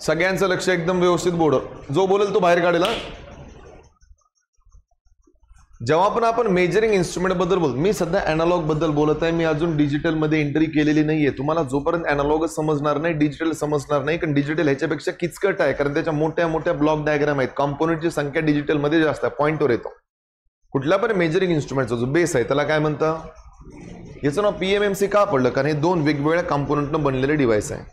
सगळ्यांचं लक्ष एकदम व्यवस्थित बोर्ड, जो बोलेल तो बाहेर काढेल. जेव्हा पण आपण मेजरिंग इन्स्ट्रुमेंट बद्दल बोलतो, मी सध्या अॅनालॉग बद्दल बोलत आहे, मी अजून डिजिटल मध्ये एंट्री केलेली नाहीये. तुम्हाला जोपर्यंत अॅनालॉगच समजणार नाही, डिजिटल समजणार नाही, कारण डिजिटल ह्याच्यापेक्षा किचकट आहे, कारण त्याच्या मोठ्या मोठ्या ब्लॉक डायग्राम आहेत. कॉम्पोनेंटची संख्या डिजिटल मध्ये जास्त आहे, पॉइंटवर येतो. कुठल्या पण मेजरिंग इन्स्ट्रुमेंटचा जो बेस आहे त्याला काय म्हणतात, याचं नाव पीएमएमसी का पडलं, कारण हे दोन वेगवेगळ्या कॉम्पोनेंटनं बनलेले डिव्हाइस आहे.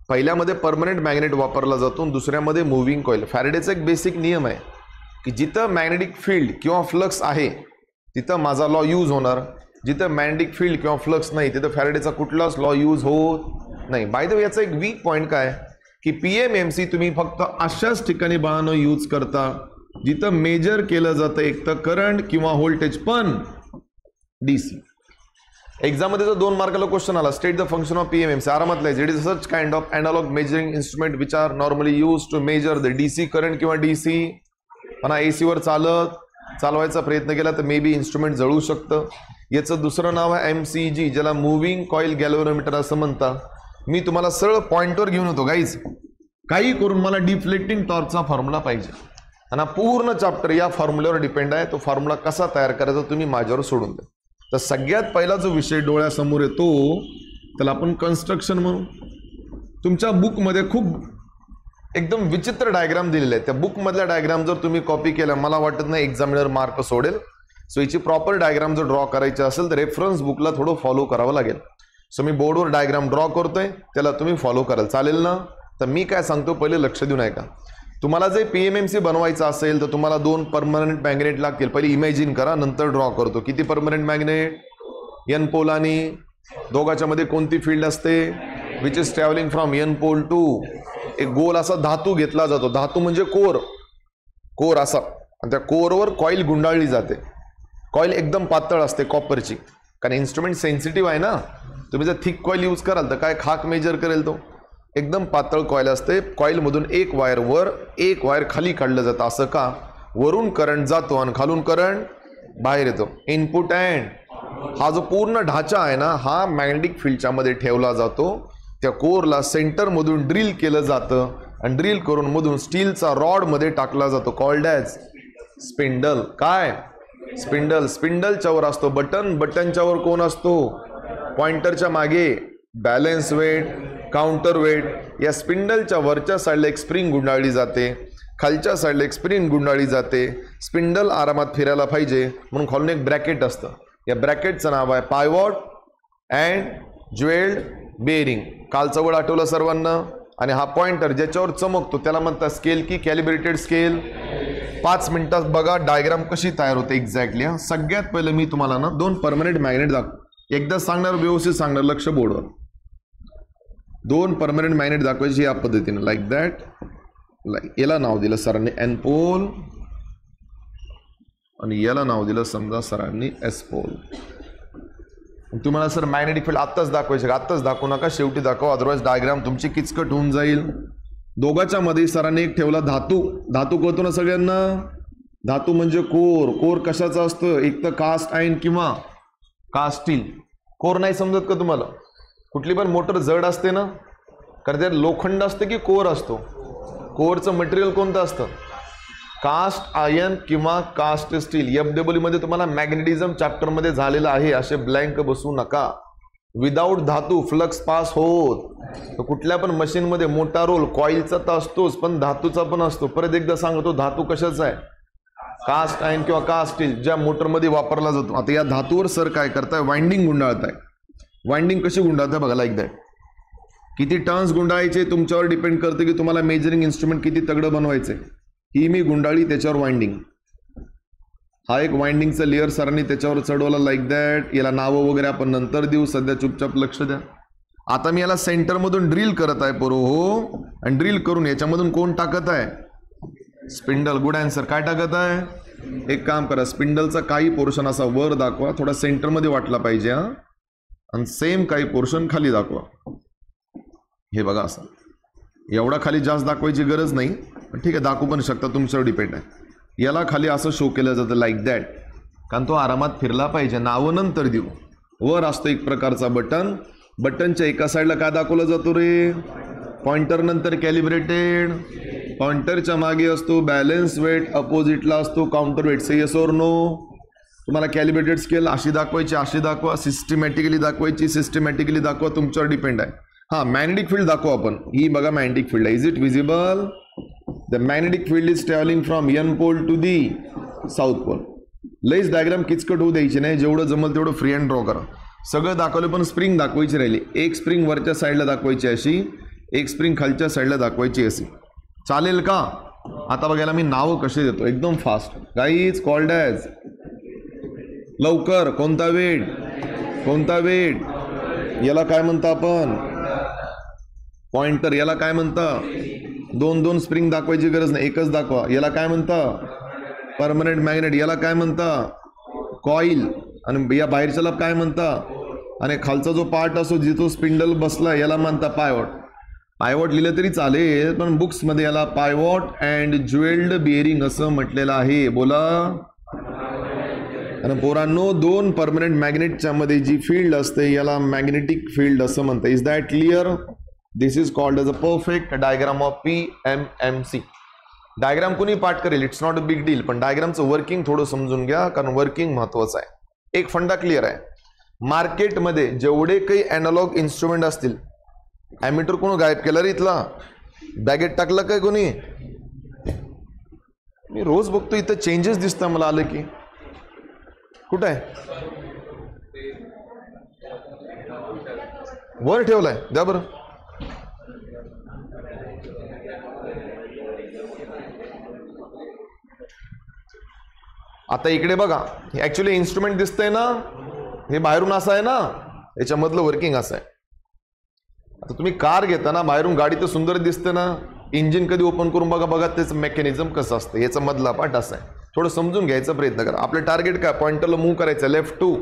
पहिल्यामध्ये परमनंट मॅग्नेट वापरला जातो, दुसऱ्यामध्ये मूव्हिंग कॉइल. फॅरेडेचा एक बेसिक नियम आहे की जिथं मॅग्नेटिक फील्ड किंवा फ्लक्स आहे तिथं माझा लॉ यूज होणार, जिथं मॅग्नेटिक फील्ड किंवा फ्लक्स नाही तिथं फॅरेडेचा कुठलाच लॉ यूज होत नाही. बाय द वे याचा एक वीक पॉईंट काय की पीएमएमसी तुम्ही फक्त अशाच ठिकाणी बाळांनो यूज करता जिथं मेजर केलं जातं एक तर करंट किंवा व्होल्टेज, पण डीसी. एक्झाम मध्ये जर 2 मार्काला क्वेश्चन आला, state the function of PMMC, आरामात लिहायचं. It is such kind of analog measuring instrument which are normally use to measure the DC current किंवा डीसी. पण एसी वर चालवायचा प्रयत्न केला तर मे बी इन्स्ट्रुमेंट जळू शकतं. याचं दुसरं नाव आहे एमसीजी, ज्याला मूव्हिंग कॉइल गॅल्व्हनोमीटर असं म्हणतात. मी तुम्हाला सरळ पॉइंटवर घेऊन होतो गाईज, काही करून मला डिफ्लेक्टिंग टॉर्कचा फॉर्म्युला पाहिजे, आणि पूर्ण चॅप्टर या फॉर्म्युल्यावर डिपेंड आहे. तो फॉर्म्युला कसा तयार करायचा तुम्ही माझ्यावर सोडून द्या. तर सगळ्यात पहिला जो विषय डोळ्यासमोर येतो त्याला आपण कन्स्ट्रक्शन म्हणू. तुमच्या बुकमध्ये खूप एकदम विचित्र डायग्राम दिलेले आहेत. त्या बुकमधल्या डायग्राम जर तुम्ही कॉपी केल्या, मला वाटत नाही एक्झामिनर मार्क सोडेल. सो याची प्रॉपर डायग्राम जर ड्रॉ करायची असेल तर रेफरन्स बुकला थोडं फॉलो करावं लागेल. सो मी बोर्डवर डायग्राम ड्रॉ करतोय, त्याला तुम्ही फॉलो कराल, चालेल ना. तर मी काय सांगतो पहिले लक्ष देऊन ऐका. तुम्हाला जे पीएमएमसी बनवायचं असेल तर तुम्हाला 2 परमनंट मॅग्नेट लागतील. पहिले इमॅजिन करा, नंतर ड्रॉ करतो. किती परमनंट मॅग्नेट, एन पोल, आणि दोघांच्या मध्ये कोणती फील्ड असते, which is travelling from N pole to. एक गोल असा धातू घेतला जातो, धातू म्हणजे कोर असा, आणि त्या कोरवर कॉईल गुंडाळली जाते. कॉईल एकदम पातळ असते कॉपरची, कारण इन्स्ट्रुमेंट सेन्सिटिव्ह आहे ना. तुम्ही जर थिक कॉईल यूज कराल तर काय खाक मेजर करेल तो. एकदम पातळ कॉईल असते. कॉईलमधून एक वायर वर एक वायर खाली काढलं जातं. असं का, वरून करंट जातो आणि खालून करंट बाहेर येतो. इनपुट अँड हा जो पूर्ण ढाचा आहे ना, हा मॅग्नेटिक फील्डच्या मध्ये ठेवला जातो. त्या कोरला सेंटर मधून ड्रिल केलं जातं, आणि ड्रिल करून मधून स्टीलचा रॉड मध्ये टाकला जातो, कॉल्ड ॲज स्पिंडल. काय, स्पिंडल. स्पिंडलच्या वर असतो बटन, बटनच्या वर कोण असतो, पॉइंटरच्या मागे बॅलन्स वेट, काउंटर वेट. या स्पिंडलच्या वरच्या साईडला एक स्प्रिंग गुंडाळली जाते, खालच्या साईडला एक स्प्रिंग गुंडाळली जाते. स्पिंडल आरामात फिरायला पाहिजे म्हणून खालून एक ब्रॅकेट असतं. या ब्रॅकेटचं नाव आहे पायवॉट अँड ज्वेल्ड बेरिंग. कालचा वड आठवलं सर्वांना. आणि हा पॉइंटर ज्याच्यावर चमकतो त्याला म्हणतात स्केल की कॅलिब्रेटेड स्केल. 5 मिनिटात बघा डायग्राम कशी तयार होते एक्झॅक्टली. सगळ्यात पहिलं मी तुम्हाला ना 2 परमनंट मॅग्नेट दाखव, एकदा सांगणार, व्यवस्थित सांगणार, लक्ष बोर्डवर. 2 परमनंट मॅग्नेट दाखवायची या पद्धतीने, लाईक दॅट. याला नाव दिलं सरांनी एन पोल, आणि याला नाव दिलं समजा सरांनी एस पोल. तुम्हाला सर मॅग्नेटिक फील्ड आत्ताच दाखवायचे, आत्ताच दाखवू नका, शेवटी दाखवा, अदरवाइज डायग्राम तुमची किचकट होऊन जाईल. दोघांच्या मध्ये सरांनी एक ठेवला धातू. धातू कळतो ना सगळ्यांना. धातू म्हणजे कोर कशाचा असतं, एक तर कास्ट आयर्न किंवा कास्ट स्टील. कोर नाही समजत का तुम्हाला. कुठली पण मोटर जड असते ना, कारण त्यात लोखंड असतं की कोर असतो. कोरचं मटेरियल कोणतं असतं, कास्ट आयर्न किंवा कास्ट स्टील. एफडब्ल्यू मध्ये तुम्हाला मॅग्नेटिझम चॅप्टर मध्ये झालेलं आहे, असे ब्लँक बसू नका. विदाउट धातू फ्लक्स पास होत. तर कुठल्या पण मशीन मध्ये मोठा रोल कॉईलचा तर असतोच, पण धातूचा पण असतो. परत एकदा सांगतो, धातू कशाचा आहे, कास्ट आयर्न किंवा कास्ट स्टील, ज्या मोटरमध्ये वापरला जातो. आता या धातूवर सर काय करताय, वाइंडिंग गुंडाळताय. वाइंडिंग कशी गुंडाळताय बघा, लाईक दॅट. किती टर्न्स गुंडाळायचे तुमच्यावर डिपेंड करते की तुम्हाला मेजरिंग इन्स्ट्रुमेंट किती तगडं बनवायचंय. ही मी गुंडाळी, त्याच्यावर वाइंडिंग. हा एक वाइंडिंगचा लेअर सरांनी त्याच्यावर चढवला, लाईक दॅट. याला नावं वगैरे आपण नंतर देऊ, सध्या चुपचाप लक्ष द्या. आता मी याला सेंटरमधून ड्रिल करत आहे पोरो, हो. आणि ड्रिल करून याच्यामधून कोण टाकत आहे, स्पिंडल. Good answer. काय टाकत आहे, एक काम करा, स्पिंडलचा काही पोर्शन असा वर दाखवा, थोडा सेंटरमध्ये वाटला पाहिजे हा, आणि सेम काही पोर्शन खाली दाखवा. हे बघा असं. एवढा खाली जास्त दाखवायची गरज नाही, ठीक आहे, दाखवू पण शकता, तुमच्यावर डिपेंड आहे. याला खाली असं शो केलं जातं, लाईक दॅट, कारण तो आरामात फिरला पाहिजे. नावं नंतर देऊ. वर असतो एक प्रकारचा बटन. बटनच्या एका साईडला काय दाखवलं जातो रे, पॉइंटर नंतर कॅलिब्रेटेड, पॉइंटरच्या मागे असतो बॅलन्स वेट, अपोजिटला असतो काउंटर वेट. से येस और नो? तुम्हाला कॅलिब्रेटेड स्केल अशी दाखवायची, अशी दाखवा, सिस्टमॅटिकली दाखवायची, सिस्टमॅटिकली दाखवा, तुमच्यावर डिपेंड आहे. हां, मॅग्नेटिक फील्ड दाखवा आपण. ही बघा मॅग्नेटिक फील्ड आहे. Is it visible? The magnetic field is travelling from N pole to the south pole. लईच डायग्राम किचकट होऊ द्यायची नाही, जेवढं जमल तेवढं फ्री हँड ड्रॉ करा. सगळं दाखवलं पण स्प्रिंग दाखवायची राहिली. एक स्प्रिंग वरच्या साईडला दाखवायची अशी, एक स्प्रिंग खालच्या साईडला दाखवायची अशी. चालेल का? आता बघायला मी नावं कसे देतो एकदम फास्ट. गाईज कॉल्ड ॲज, लवकर, कोणता वेट, कोणता वेट, याला काय म्हणता आपण? पॉइंटर. याला काय म्हणता? दोन दोन स्प्रिंग दाखवायची गरज नाही, एकच दाखवा. याला काय म्हणता? Permanent magnet. याला काय म्हणता? कॉईल. आणि या बाहेरच्याला काय म्हणता? आणि खालचा जो पार्ट असतो जिथं स्पिंडल बसला याला म्हणता पायवॉट. पायवॉट लिहिलं तरी चालेल, पण बुक्समध्ये याला पायवॉट अँड ज्वेल्ड बिअरिंग असं म्हटलेलं आहे. बोला. आणि पोरांनो, दोन परमनंट मॅग्नेटच्या मध्ये जी फील्ड असते याला मॅग्नेटिक फील्ड असं म्हणतात. Is that clear? This is called as a perfect diagram of PMMC. Diagram कोणी पाठ करेल, it's not a big deal, पण डायग्रामचं वर्किंग थोडं समजून घ्या, कारण वर्किंग महत्वाचं आहे. एक फंडा क्लिअर आहे. मार्केटमध्ये जेवढे काही अॅनालॉग इन्स्ट्रुमेंट असतील, ॲमीटर कोण गायब केला रे इथला? बॅगेट टाकलं काय कोणी? मी रोज बघतो इथं चेंजेस दिसतं मला आलं की. कुठं आहे? वर ठेवलाय, द्या बरं. आता इकडे बघा, ऍक्च्युली इन्स्ट्रुमेंट दिसतंय ना, हे बाहेरून असं आहे ना, याच्यामधलं वर्किंग असं आहे. आता तुम्ही कार घेताना बाहेरून गाडी तर सुंदर दिसते ना, इंजिन कधी ओपन करून बघा, बघा त्याचं मेकॅनिझम कसं असतं, याचा मधला पार्ट असा आहे. थोडं समजून घ्यायचा प्रयत्न करा. आपलं टार्गेट काय? पॉइंटरला मूव्ह करायचं, लेफ्ट टू.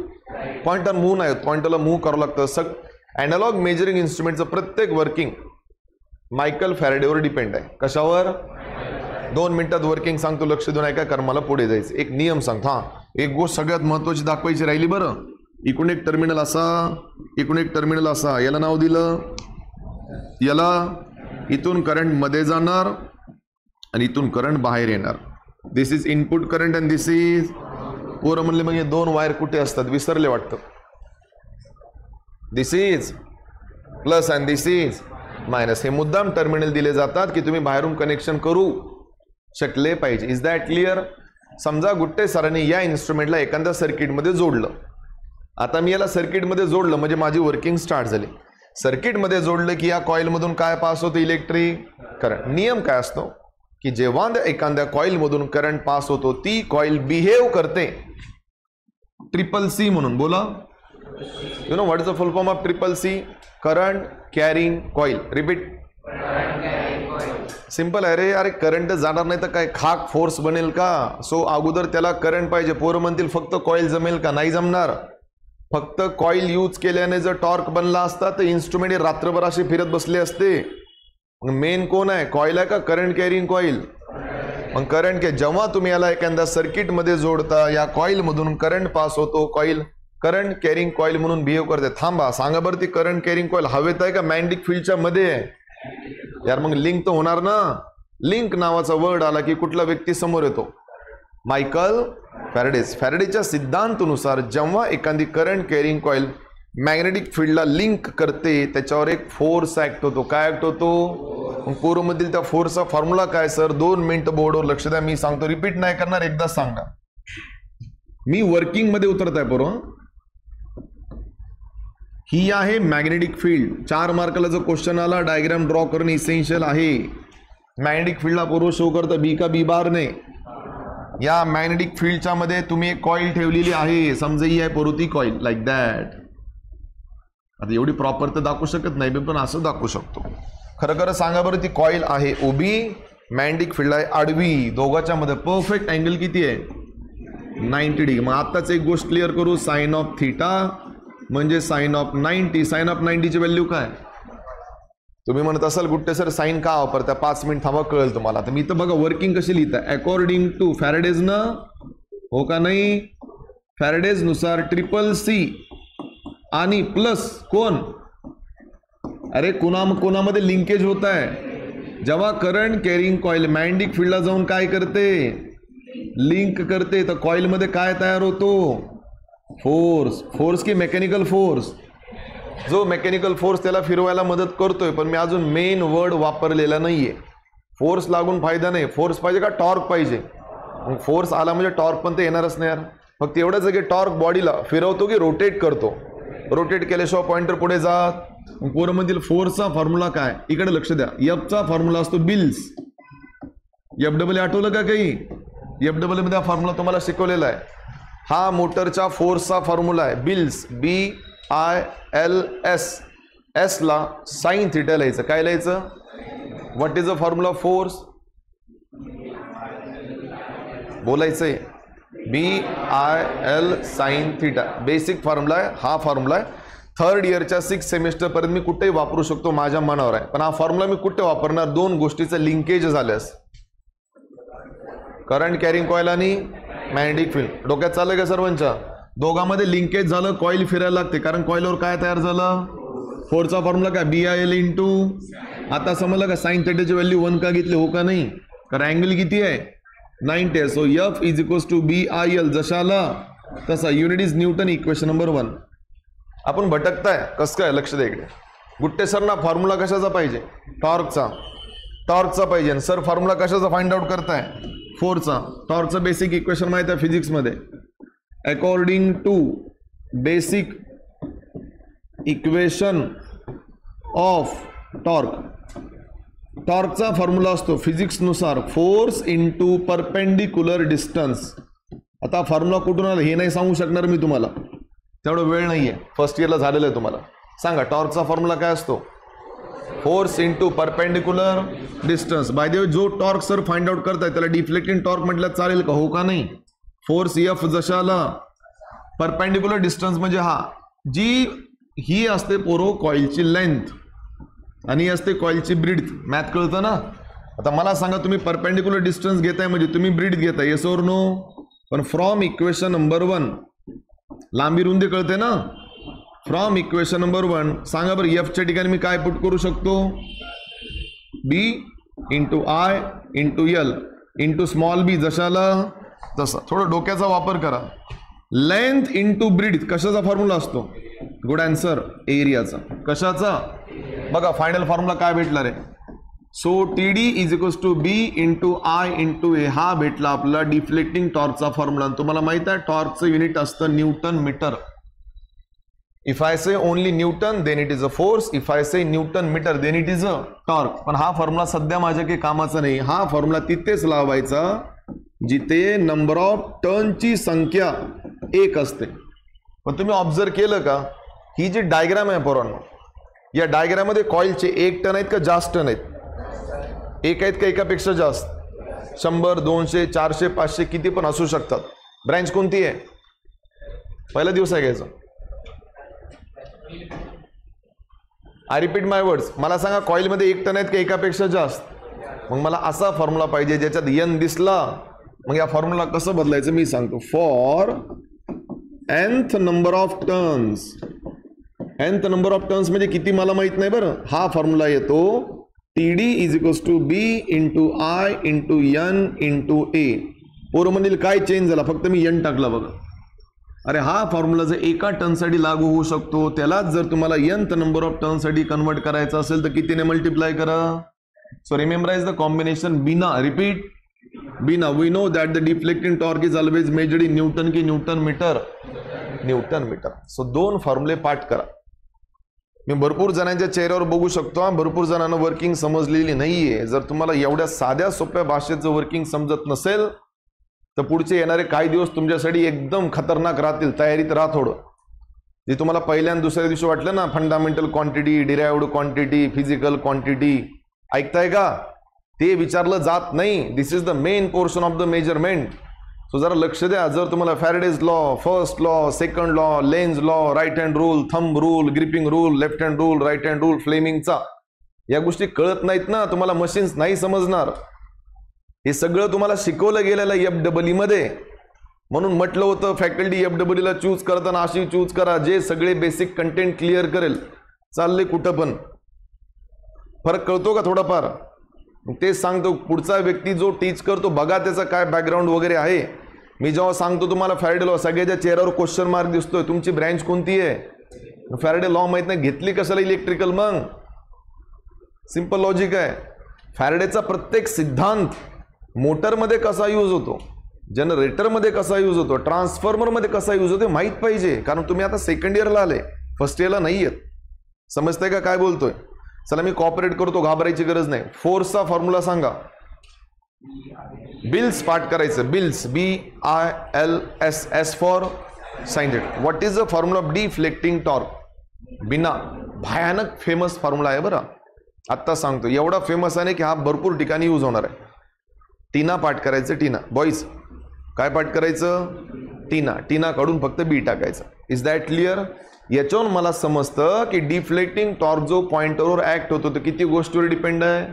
पॉइंटर मूव्ह नाही होत, पॉइंटरला मूव्ह करावं लागतं. अॅनालॉग मेजरिंग इन्स्ट्रुमेंटचं प्रत्येक वर्किंग मायकल फॅरेडेवर डिपेंड आहे. कशावर? 2 मिनिटात वर्किंग सांगतो, लक्ष देऊन ऐका, कारण मला पुढे जायचं. एक नियम सांगतो. हां, एक गोष्ट सगळ्यात महत्त्वाची दाखवायची राहिली बरं. इकडून एक टर्मिनल असा, इकडून एक टर्मिनल असा, याला नाव दिलं, याला इथून करंट मध्ये जाणार आणि इथून करंट बाहेर येणार. This is input current and this is. पोरं म्हणले मग हे 2 वायर कुठे असतात? विसरले वाटतं. This is plus and this is minus. हे मुद्दाम टर्मिनल दिले जातात की तुम्ही बाहेरून कनेक्शन करू शकले पाहिजे. Is that clear? समजा गुट्टे सरांनी या इन्स्ट्रुमेंटला एखाद्या सर्किटमध्ये जोडलं. आता मी याला सर्किटमध्ये जोडलं म्हणजे माझी वर्किंग स्टार्ट झाली. सर्किटमध्ये जोडलं की या कॉइलमधून काय पास होतं? Electric current. नियम काय असतो की जेव्हा एखाद्या कॉइलमधून करंट पास होतो, ती कॉइल बिहेव करते CCC म्हणून. बोला. You know what is the full form of CCC? Current carrying coil. Repeat. Simple आहे रे. अरे करंट जाणार नाही तर काय खाक फोर्स बनेल का? सो अगोदर त्याला करंट पाहिजे. पोरं म्हणतील फक्त कॉइल जमेल का? नाही जमणार. फक्त कॉइल यूज केल्याने जर टॉर्क बनला असता तर इन्स्ट्रुमेंट रात्रभर असे फिरत बसले असते. मेन कोण आहे? कॉइल आहे का करंट कॅरिंग कॉइल? मग करंट जेव्हा तुम्ही याला एखाद्या सर्किटमध्ये जोडता, या कॉइल मधून करंट पास होतो, कॉइल करंट कॅरिंग कॉइल म्हणून बिहेव करते. थांबा, सांगा बरं, ती करंट कॅरिंग कॉइल हवेत आहे का मॅग्नेटिक फील्डच्या मध्ये आहे? यार मग लिंक तर होणार ना. लिंक नावाचा वर्ड आला की कुठला व्यक्ती समोर येतो? Michael Faraday's. फॅरेडेच्या सिद्धांतानुसार जेव्हा एखादी करंट कॅरिंग कॉइल मॅग्नेटिक फील्डला लिंक करते, त्याच्यावर एक फोर्स ऍक्ट होतो. काय ऍक्ट होतो? पोरोमधील त्या फोर्सचा फॉर्म्युला काय सर? 2 मिनिट बोर्डवर लक्ष द्या, मी सांगतो. रिपीट नाही करणार, एकदा सांगा. मी वर्किंग मध्ये उतरत आहे पोरो. ही आहे मॅग्नेटिक फील्ड. 4 मार्काला जो क्वेश्चन आला, डायग्राम ड्रॉ करणे इसेन्शियल आहे. मॅग्नेटिक फील्डला पोरो शो करतं बी का बी बार ने. या मॅग्नेटिक फील्डच्या मध्ये तुम्ही एक कॉइल ठेवलेली आहे, समजा ही आहे पोरो ती कॉइल, लाईक दॅट. आता एवढी प्रॉपर तर दाखवू शकत नाही, पण असं दाखवू शकतो. खरं खरं सांगा बरं, ती कॉइल आहे उभी, मॅग्नेटिक फील्ड आहे आडवी. दोघांच्या मध्ये परफेक्ट अँगल किती आहे? 90 डिग्री. मग आताच एक गोष्ट क्लिअर करू. साइन ऑफ थीटा म्हणजे साइन ऑफ 90. साइन ऑफ 90 ची व्हॅल्यू काय? तुम्ही म्हणत असाल गुट्टे सर साइन का वापरता? 5 मिनिट थांबा, कळेल तुम्हाला. तर मी इथं बघा वर्किंग कशी लिहिता. अकॉर्डिंग टू फॅरेडेज ना, हो का नाही? फॅरेडेज नुसार CCC आणि प्लस कोण? अरे कोणामध्ये लिंकेज होत आहे? जेव्हा करंट कॅरिंग कॉइल मॅग्नेटिक फील्डला जाऊन काय करते? लिंक करते. तर कॉइल मध्ये काय तयार होतो? फोर्स की मेकॅनिकल फोर्स? जो मेकॅनिकल फोर्स त्याला फिरवायला मदत करतोय. पण मी अजून मेन वर्ड वापरलेला नाहीये. फोर्स लागून फायदा नाही. फोर्स पाहिजे का टॉर्क पाहिजे? मग फोर्स आला म्हणजे टॉर्क पण ते येणारच नाही यार. फक्त एवढंच आहे की टॉर्क बॉडीला फिरवतो की रोटेट करतो? रोटेट केल्याशिवाय पॉइंटर पुढे जात. पोरमधील फोर्सचा फॉर्म्युला काय? इकडे लक्ष द्या. एफचा फॉर्म्युला असतो बिल्स. एफडब्ल्यू आठवलं का काही? एफडब्ल्यू मध्ये हा फॉर्म्युला तुम्हाला शिकवलेला आहे. हा मोटरच्या फोर्सचा फॉर्म्युला आहे. Bills BILS. एस ला साइन थिटा लिहायचं. काय लिहायचं? What is the formula of force? बोलायचंय. BIL sine theta basic formula आहे. हा फॉर्म्युला आहे. थर्ड इयरच्या 6 सेमिस्टर पर्यंत मी कुठेही वापरू शकतो, माझ्या मनावर आहे. पण हा फॉर्म्युला मी कुठे वापरणार? दोन गोष्टीचं लिंकेज झाल्यास. करंट कॅरिंग कॉइल आणि मॅग्नेटिक फील्ड. डोक्यात चाललंय का सर्वांच्या? दोघांमध्ये लिंकेज झालं, कॉइल फिरायला लागते. कारण कॉइलवर काय तयार झालं? फोर्सचा फॉर्म्युला काय? BIL into. आता समजलं का साइन थिटाची व्हॅल्यू 1 का घेतली? हो का नाही? कारण अँगल किती आहे? 90 आहे. So F is equals to BIL. जशाला तसा. Unit is newton. Equation number 1. आपण भटकताय कसं काय? लक्ष द्या इकडे. गुट्टे सरना फॉर्म्युला कशाचा पाहिजे? टॉर्कचा पाहिजे. आणि सर फॉर्म्युला कशाचा फाइंड आउट करताय? फोर्सचा. टॉर्कचं बेसिक इक्वेशन माहिती आहे फिजिक्समध्ये. According to basic equation of टॉर्कचा फॉर्म्युला असतो फिजिक्सनुसार फोर्स इंटू परपेंडिक्युलर डिस्टन्स. आता फॉर्म्युला कुठून आला हे नाही सांगू शकणार मी तुम्हाला, तेवढं वेळ नाहीये. फर्स्ट इयरला झालेलं आहे. तुम्हाला सांगा टॉर्कचा फॉर्म्युला काय असतो? Force into perpendicular distance. By the way जो टॉर्क सर फाइंड आउट करताय त्याला डिफ्लेक्टिंग टॉर्क म्हटलं चालेल का? हो का नाही? फोर्स F जशाला परपेंडिक्युलर डिस्टन्स म्हणजे हा ही असते पोरो कॉइलची लेंथ आणि ही असते कॉइलची ब्रीड्थ. मॅथ कळतं ना? आता मला सांगा तुम्ही परपेंडिक्युलर डिस्टन्स घेताय म्हणजे तुम्ही ब्रीड्थ घेताय. येस और नो? पण फ्रॉम इक्वेशन नंबर 1 लांबी रुंदी कळते ना? फ्रॉम इक्वेशन नंबर 1 सांगा बरं F च्या ठिकाणी मी काय पुट करू शकतो? B into I into L into small b जशाला तसा. थोडं डोक्याचा वापर करा. लेंथ इंटू ब्रीड्थ कशाचा फॉर्म्युला असतो? Good answer. एरियाचा. कशाचा? बघा फायनल फॉर्म्युला काय भेटला रे? So TD is equals to B into I into A. हा भेटला आपला डिफ्लेक्टिंग टॉर्कचा फॉर्म्युला. तुम्हाला माहित आहे टॉर्कचं युनिट असतं newton metre. If I say only newton then it is a force. If I say newton metre then it is a torque. पण हा फॉर्म्युला सध्या माझ्या काही कामाचा नाही. हा फॉर्म्युला तिथेच लावायचा जिथे नंबर ऑफ टर्नची संख्या 1 असते. पण तुम्ही ऑब्झर्व केलं का? ही जी डायग्राम आहे पोरांनो, या डायग्राममध्ये कॉइलचे 1 टर्न आहेत का जास्त टर्न आहेत? 1 आहेत का एकापेक्षा जास्त? 100, 200, 400, 500 किती पण असू शकतात. ब्रँच कोणती आहे? पहिला दिवस आहे घ्यायचा. I repeat my words. मला सांगा कॉइलमध्ये 1 टर्न आहेत का एकापेक्षा जास्त? मग मला असा फॉर्म्युला पाहिजे ज्याच्यात n दिसला. मग या फॉर्म्युला कसं बदलायचं मी सांगतो. For nth number of turns. nth number of turns म्हणजे किती मला माहित नाही बरं. हा फॉर्म्युला येतो TD is equals to B into I into N into A. पोरमधील काय चेंज झाला? फक्त मी n टाकला बघा. अरे हा फॉर्म्युला जर एका टर्नसाठी लागू होऊ शकतो, त्यालाच जर तुम्हाला nth नंबर ऑफ टर्नसाठी कन्वर्ट करायचं असेल तर कितीने मल्टिप्लाय करा? सो रिमेंबराइज द कॉम्बिनेशन बीना. रिपीट बीना. We know that the deflecting torque is always measured in newton की newton metre? Newton metre. So 2 फॉर्म्युले पाठ करा. मी भरपूर जणांच्या चेहऱ्यावर बघू शकतो भरपूर जणांना वर्किंग समजलेली नाहीये. जर तुम्हाला एवढ्या साध्या सोप्या भाषेचं वर्किंग समजत नसेल तर पुढचे येणारे काही दिवस तुमच्यासाठी एकदम खतरनाक राहतील. तयारीत राहा थोडं. जे तुम्हाला पहिल्या आणि दुसऱ्या दिवशी वाटलं ना fundamental quantity, derived quantity, physical quantity, ऐकताय का? ते विचारलं जात नाही. This is the main portion of the measurement. So जरा लक्ष द्या. जर तुम्हाला Faraday's law, first law, second law, Lenz law, right hand rule, thumb rule, gripping rule, left hand rule, right hand rule, फ्लेमिंगचा या गोष्टी कळत नाहीत ना, तुम्हाला मशीन्स नाही समजणार. हे सगळं तुम्हाला शिकवलं गेलेलं FEE मध्ये. म्हणून म्हटलं होतं फॅकल्टी FEE ला चूज करताना अशी चूज करा जे सगळे बेसिक कंटेंट क्लिअर करेल. चालले कुठं पण फरक कळतो का थोडाफार? तेच सांगतो, पुढचा व्यक्ती जो टीच करतो बघा त्याचा काय बॅकग्राऊंड वगैरे आहे. मी जेव्हा सांगतो तुम्हाला फॅरेडे लॉ, सगळ्याच्या चेहऱ्यावर क्वेश्चन मार्क दिसतोय. तुमची ब्रँच कोणती आहे? फॅरेडे लॉ माहित नाही, घेतली कशाला इलेक्ट्रिकल? मग सिंपल लॉजिक आहे. फॅरेडेचा प्रत्येक सिद्धांत मोटरमध्ये कसा यूज होतो, जनरेटरमध्ये कसा यूज होतो, ट्रान्सफॉर्मरमध्ये कसा यूज होतो माहीत पाहिजे. कारण तुम्ही आता सेकंड इयरला आले, फर्स्ट इयरला नाही आहेत. समजतंय का काय बोलतोय? चला मी कॉपरेट करतो, घाबरायची गरज नाही. फोर्सचा फॉर्म्युला सांगा. बिल्स पाठ करायचं. Bills, BILSS for sine theta. What is the formula of deflecting torque? बिना, भयानक फेमस फॉर्म्युला आहे बरं. आत्ता सांगतो, एवढा फेमस आहे की हा भरपूर ठिकाणी यूज होणार आहे. टीना पाठ करायचं. टीना बॉईज काय पाठ करायचं? टीना. टीना काढून फक्त बी टाकायचं. Is that clear? याच्यावरून मला समजतं की डिफ्लेक्टिंग टॉर्क जो पॉइंटरवर ऍक्ट होतो तो किती गोष्टीवर डिपेंड आहे.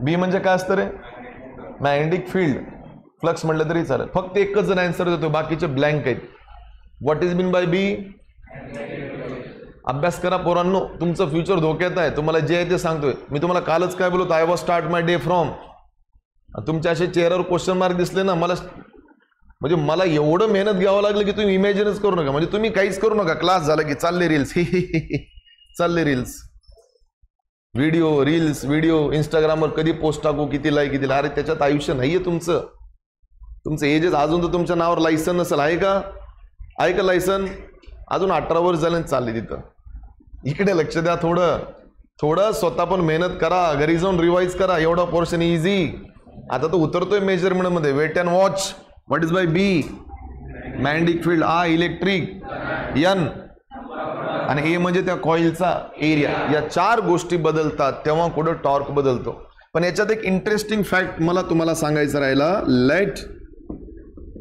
बी म्हणजे काय असतं रे? Magnetic field. फ्लक्स म्हटलं तरी चालेल, फक्त एकच जण आन्सर देतो, बाकीचे ब्लँक आहेत. व्हॉट इज मीन बाय बी? अभ्यास करा पोरांनो, तुमचं फ्युचर धोक्यात आहे. तुम्हाला जे आहे ते सांगतोय मी. तुम्हाला कालच काय बोलतो, I was start my day from. तुमच्या असे चेहऱ्यावर क्वेश्चन मार्क दिसले ना, म्हणजे मला एवढं मेहनत घ्यावं लागलं की तुम्ही इमॅजिनच करू नका. म्हणजे तुम्ही काहीच करू नका. क्लास झाला की चालले रील्स, चालले रील्स, व्हिडिओ इंस्टाग्रामवर कधी पोस्ट टाकू, किती लाईक, किती. अरे त्याच्यात आयुष्य नाहीये तुमचं. तुमचं एजेस अजून तर तुमच्या नावावर लायसन नसेल. आहे का लायसन? अजून 18 वर्ष झाले चालले तिथं. इकडे लक्ष द्या. थोडं स्वतः पण मेहनत करा, घरी जाऊन रिवाइज करा. एवढा पोर्शन इझी. आता तो उतरतोय मेजरमेंट मध्ये. Wait and watch. What is by B? Magnetic field. I electric. N आणि ए म्हणजे त्या कॉइलचा एरिया. या 4 गोष्टी बदलतात तेव्हा कुठं टॉर्क बदलतो. पण याच्यात एक इंटरेस्टिंग फॅक्ट मला तुम्हाला सांगायचं राहिला. Let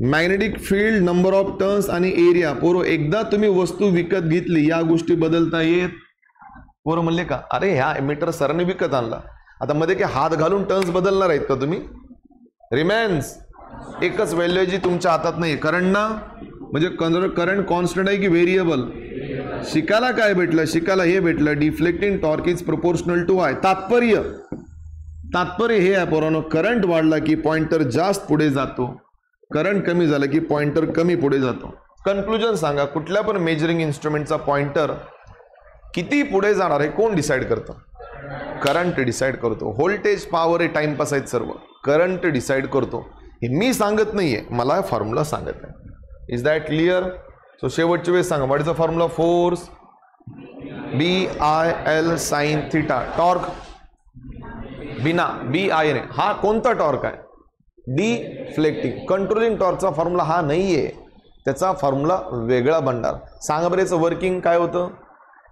magnetic field, number of turns आणि एरिया. पोरो एकदा तुम्ही वस्तू विकत घेतली, या गोष्टी बदलता येत? पोरं म्हणले का अरे ह्या मीटर सरांनी विकत आणला, आता मध्ये काय हात घालून टर्न्स बदलणार आहेत का तुम्ही? रिमेन्स एकच व्हॅल्यू जी तुमच्या हातात नाही. करंट ना, म्हणजे करंट कॉन्स्टंट आहे की व्हेरिएबल? शिकायला काय भेटलं? शिकायला हे भेटलं, deflecting torque is proportional to I. तात्पर्य हे आहे पोरांनो, करंट वाढला की पॉइंटर जास्त पुढे जातो, करंट कमी झालं की पॉइंटर कमी पुढे जातो. कन्क्लुजन सांगा, कुठल्या पण मेजरिंग इन्स्ट्रुमेंटचा पॉइंटर किती पुढे जाणार आहे कोण डिसाइड करतं? करंट डिसाइड करतो. व्होल्टेज, पॉवर हे टाइमपास आहेत सर्व. करंट डिसाइड करतो. हे मी सांगत नाहीये, मला फॉर्म्युला सांगत आहे. Is that clear? सो शेवटची वेळेस सांगा, what is the formula? Force BIL sine theta. Torque बिना BI ने. हा कोणता टॉर्क आहे? डिफ्लेक्टिंग. कंट्रोलिंग टॉर्कचा फॉर्म्युला हा नाहीये, त्याचा फॉर्म्युला वेगळा बनणार. सांगा बरं याचं वर्किंग काय होतं?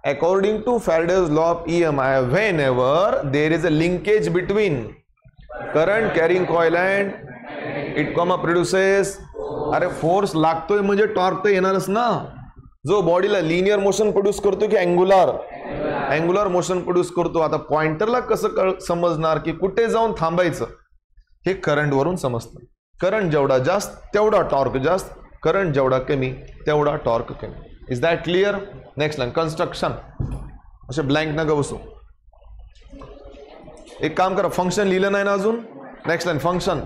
According to Faraday's law of EMI, whenever there is a linkage between current carrying coil and it produces. अरे फोर्स लागतोय म्हणजे टॉर्क तर येणारच ना. जो बॉडीला लिनियर मोशन प्रोड्यूस करतो की अँग्युलर मोशन प्रोड्यूस करतो. आता पॉइंटरला कसं समजणार की कुठे जाऊन थांबायचं? हे करंट वरून समजतं. करंट जेवढा जास्त तेवढा टॉर्क जास्त, करंट जेवढा कमी तेवढा टॉर्क कमी. Is that clear? Next line construction. असे ब्लँक नका बसू. एक काम करा, फंक्शन लिहिलं नाही ना अजून. Next line function.